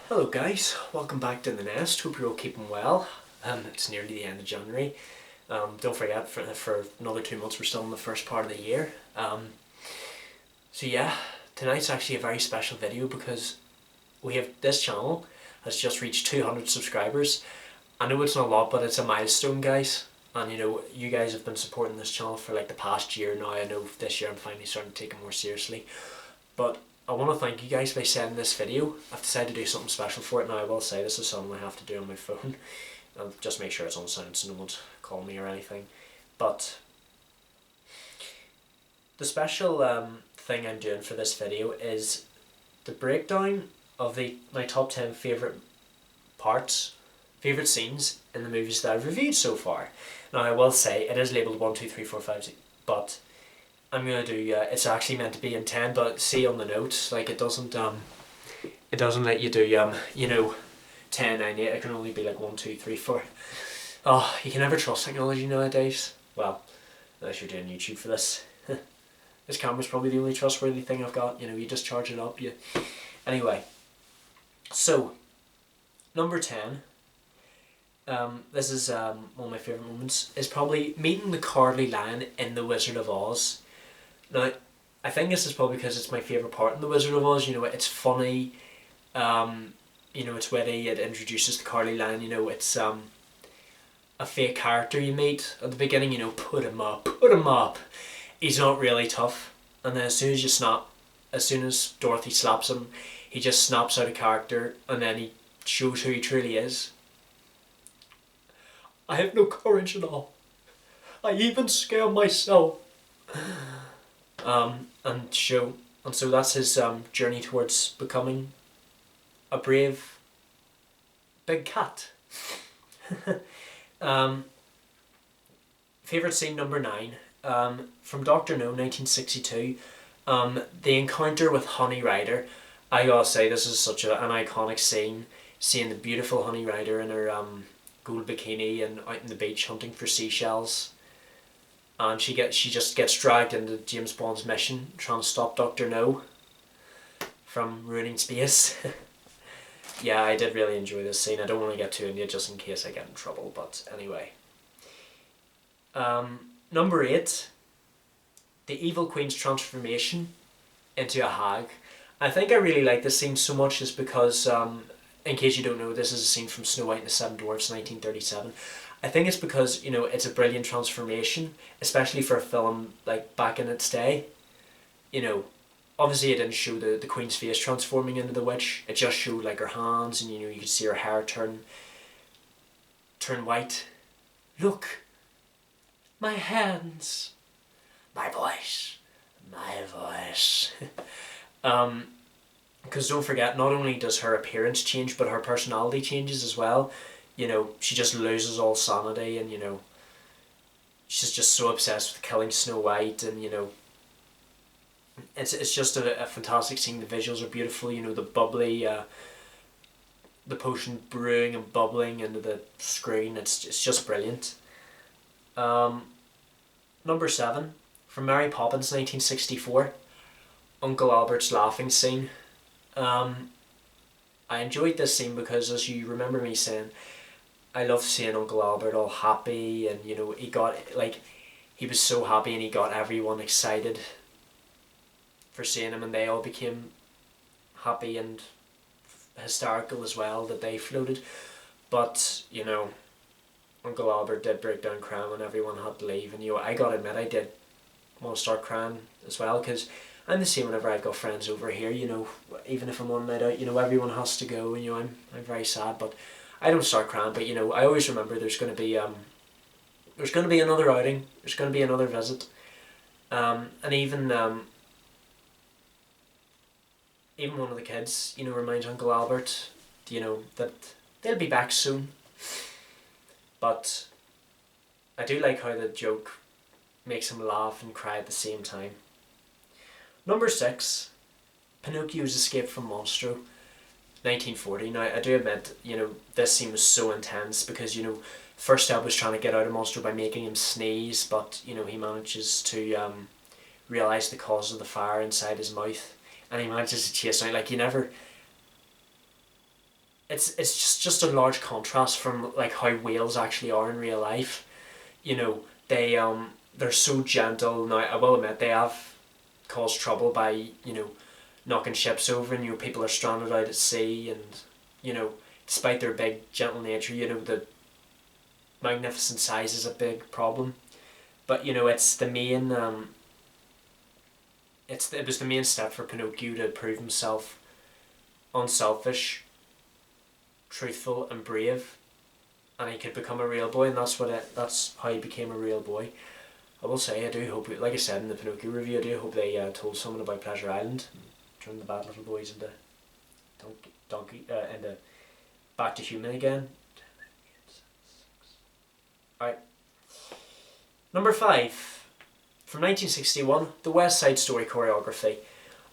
Hello guys, welcome back to the nest. Hope you're all keeping well. It's nearly the end of January. Don't forget, for another 2 months we're still in the first part of the year. So yeah, tonight's actually a very special video because this channel has just reached 200 subscribers. I know it's not a lot, but it's a milestone, guys. And you guys have been supporting this channel for like the past year now. I know this year I'm finally starting to take it more seriously. But I want to thank you guys by sending this video. I've decided to do something special for it now. I will say this is something I have to do on my phone. I'll just make sure it's on sound so no one's calling me or anything. But the special thing I'm doing for this video is the breakdown of my top 10 favourite scenes in the movies that I've reviewed so far. Now I will say it is labelled 1, 2, 3, 4, 5, 6, but I'm gonna do. It's actually meant to be in 10, but see on the notes, like it doesn't let you do 10, 9, 8. It can only be like 1, 2, 3, 4. Oh, you can never trust technology nowadays. Well, unless you're doing YouTube for this. This camera's probably the only trustworthy thing I've got. You just charge it up. Anyway, so number 10. This is one of my favourite moments. Is probably meeting the Cowardly Lion in The Wizard of Oz. Now, I think this is probably because it's my favourite part in The Wizard of Oz. It's funny, it's witty, it introduces the Cowardly Lion, it's a fake character you meet at the beginning, put him up. He's not really tough. And then as soon as Dorothy slaps him, he just snaps out of character and then he shows who he truly is. I have no courage at all. I even scare myself. And so that's his journey towards becoming a brave big cat. Favourite scene number 9, from Dr. No, 1962, the encounter with Honey Rider. I gotta say, this is such an iconic scene, seeing the beautiful Honey Rider in her gold bikini and out on the beach hunting for seashells. And she just gets dragged into James Bond's mission, trying to stop Dr. No from ruining space. Yeah, I did really enjoy this scene. I don't want to get too into it just in case I get in trouble, but anyway. Number 8, the Evil Queen's transformation into a hag. I think I really like this scene so much is because, in case you don't know, this is a scene from Snow White and the Seven Dwarfs, 1937. I think it's because, it's a brilliant transformation, especially for a film like back in its day. Obviously it didn't show the Queen's face transforming into the witch. It just showed like her hands and you could see her hair turn white. Look, my hands, my voice. Because don't forget, not only does her appearance change, but her personality changes as well. She just loses all sanity and, she's just so obsessed with killing Snow White and, it's just a fantastic scene. The visuals are beautiful, the bubbly, the potion brewing and bubbling into the screen. It's just brilliant. Number 7, from Mary Poppins, 1964, Uncle Albert's laughing scene. I enjoyed this scene because, as you remember me saying, I love seeing Uncle Albert all happy and he was so happy and he got everyone excited for seeing him and they all became happy and hysterical as well that they floated. But, Uncle Albert did break down crying when everyone had to leave, and I gotta admit I did want to start crying as well, because I'm the same whenever I've got friends over here, even if I'm on a night out, everyone has to go and I'm very sad, but I don't start crying. But I always remember there's going to be another outing, there's going to be another visit, and even one of the kids reminds Uncle Albert that they'll be back soon. But I do like how the joke makes him laugh and cry at the same time. Number 6, Pinocchio's escape from Monstro, 1940. Now, I do admit, this scene was so intense because, first Ed was trying to get out of Monstro by making him sneeze, but, he manages to realise the cause of the fire inside his mouth, and he manages to chase out, like, you never... it's just a large contrast from like how whales actually are in real life. You know, they're so gentle. Now I will admit they have caused trouble by, knocking ships over, and people are stranded out at sea, and despite their big gentle nature, the magnificent size is a big problem. But it's the main it was the main step for Pinocchio to prove himself unselfish, truthful, and brave, and he could become a real boy, and that's how he became a real boy. I will say, I do hope, like I said in the Pinocchio review, I do hope they told someone about Pleasure Island, and turned the bad little boys into into back to human again. Alright. Number 5. From 1961, the West Side Story choreography.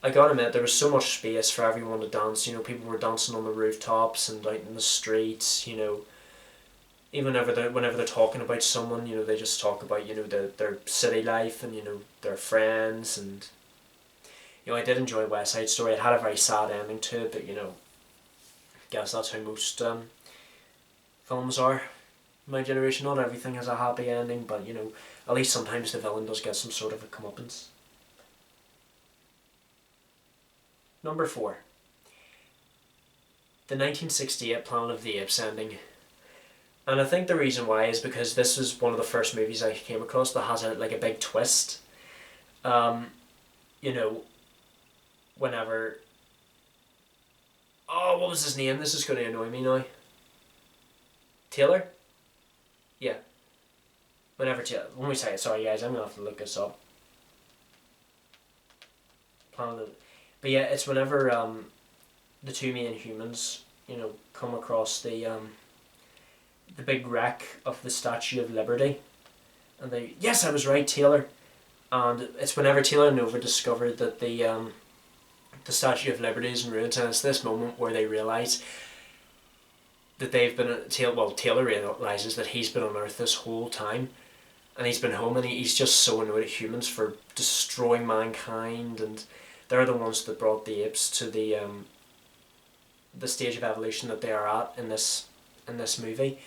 I gotta admit, there was so much space for everyone to dance. People were dancing on the rooftops and out in the streets. Even whenever they're talking about someone, they just talk about their city life and their friends. And I did enjoy West Side Story. It had a very sad ending to it, but I guess that's how most films are. My generation, not everything has a happy ending, but at least sometimes the villain does get some sort of a comeuppance. Number 4. The 1968 Planet of the Apes ending. And I think the reason why is because this was one of the first movies I came across that has a big twist. Whenever... Oh, what was his name? This is going to annoy me now. Taylor? Yeah. When we say it, sorry guys, I'm going to have to look this up. But yeah, it's whenever the two main humans, come across the big wreck of the Statue of Liberty. And yes, I was right, Taylor. And it's whenever Taylor and Nova discovered that the Statue of Liberty is in ruins, and it's this moment where they realise that Taylor realises that he's been on Earth this whole time, and he's been home, and he's just so annoyed at humans for destroying mankind, and they're the ones that brought the apes to the stage of evolution that they are at in this movie.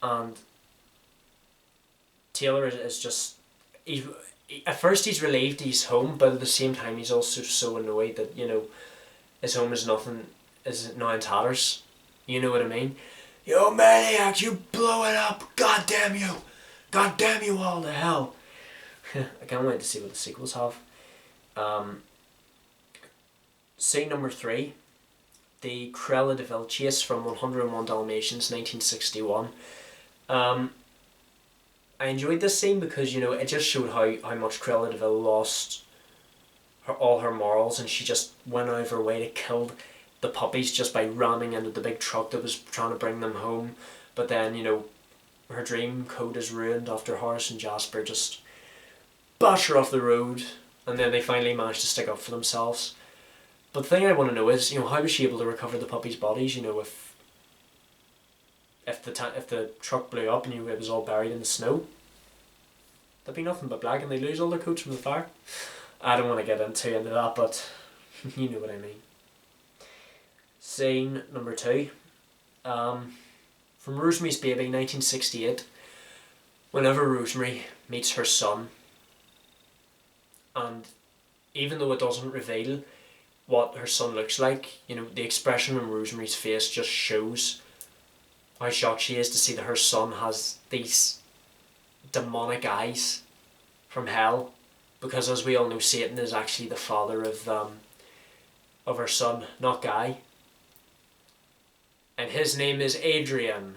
And Taylor is just at first he's relieved he's home, but at the same time he's also so annoyed that his home is now in tatters. You know what I mean? You maniac! You blew it up! God damn you! God damn you all to hell! I can't wait to see what the sequels have. Scene number 3, the Cruella de Vil chase from 101 Dalmatians, 1961. I enjoyed this scene because it just showed how much Cruella de Vil lost all her morals, and she just went out of her way to kill the puppies just by ramming into the big truck that was trying to bring them home. But then her dream code is ruined after Horace and Jasper just bash her off the road, and then they finally manage to stick up for themselves. But the thing I want to know is, how was she able to recover the puppies' bodies? If the truck blew up and it was all buried in the snow, there'd be nothing but black, and they lose all their coats from the fire. I don't want to get into that, but you know what I mean. Scene number 2, from Rosemary's Baby, 1968. Whenever Rosemary meets her son, and even though it doesn't reveal what her son looks like, the expression on Rosemary's face just shows how shocked she is to see that her son has these demonic eyes from hell, because as we all know, Satan is actually the father of her son, not Guy. And his name is Adrian.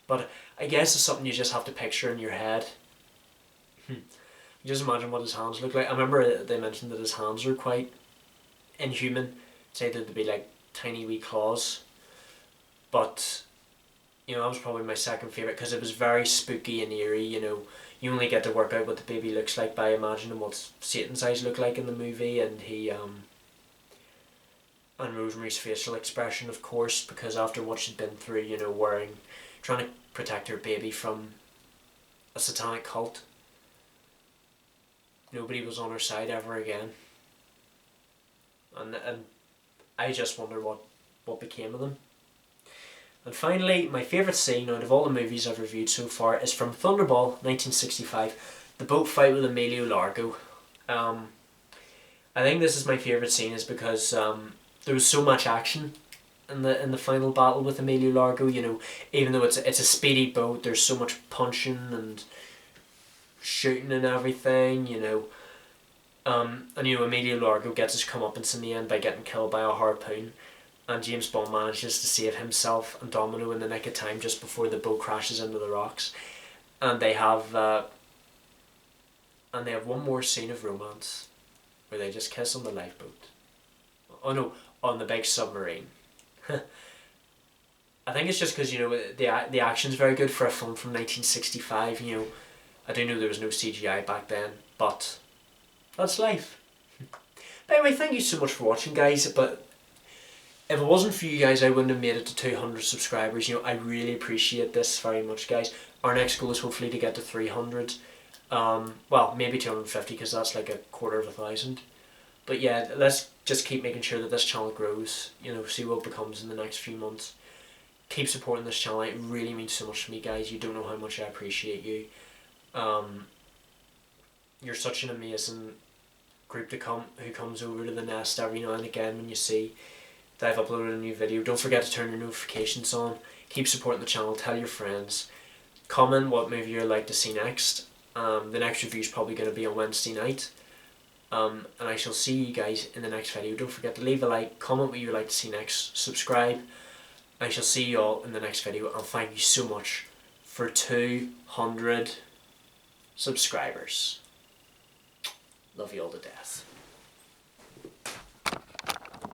But I guess it's something you just have to picture in your head. Just imagine what his hands look like. I remember they mentioned that his hands are quite inhuman. Say that they'd be like tiny wee claws. But that was probably my second favourite because it was very spooky and eerie. You only get to work out what the baby looks like by imagining what Satan's eyes look like in the movie, and and Rosemary's facial expression, of course, because after what she'd been through, trying to protect her baby from a satanic cult, nobody was on her side ever again. And I just wonder what became of them. And finally, my favourite scene out of all the movies I've reviewed so far is from Thunderball 1965, the boat fight with Emilio Largo. I think this is my favourite scene is because there was so much action in the final battle with Emilio Largo. You know, even though it's a speedy boat, there's so much punching and shooting and everything. You know, and you know Emilio Largo gets his comeuppance in the end by getting killed by a harpoon. And James Bond manages to save himself and Domino in the nick of time just before the boat crashes into the rocks. And they have one more scene of romance where they just kiss on the lifeboat. Oh no, on the big submarine. I think it's just because, you know, the action's very good for a film from 1965. You know, I do know there was no CGI back then, but that's life. But anyway, thank you so much for watching, guys. But if it wasn't for you guys, I wouldn't have made it to 200 subscribers. You know, I really appreciate this very much, guys. Our next goal is hopefully to get to 300. Well, maybe 250 because that's like 250,000. But yeah, let's just keep making sure that this channel grows. You know, see what it becomes in the next few months. Keep supporting this channel. It really means so much to me, guys. You don't know how much I appreciate you. You're such an amazing group who comes over to the nest every now and again when you see that I've uploaded a new video. Don't forget to turn your notifications on. Keep supporting the channel. Tell your friends. Comment what movie you'd like to see next. The next review is probably going to be on Wednesday night. And I shall see you guys in the next video. Don't forget to leave a like, comment what you would like to see next, subscribe. I shall see you all in the next video, and thank you so much for 200 subscribers. Love you all to death.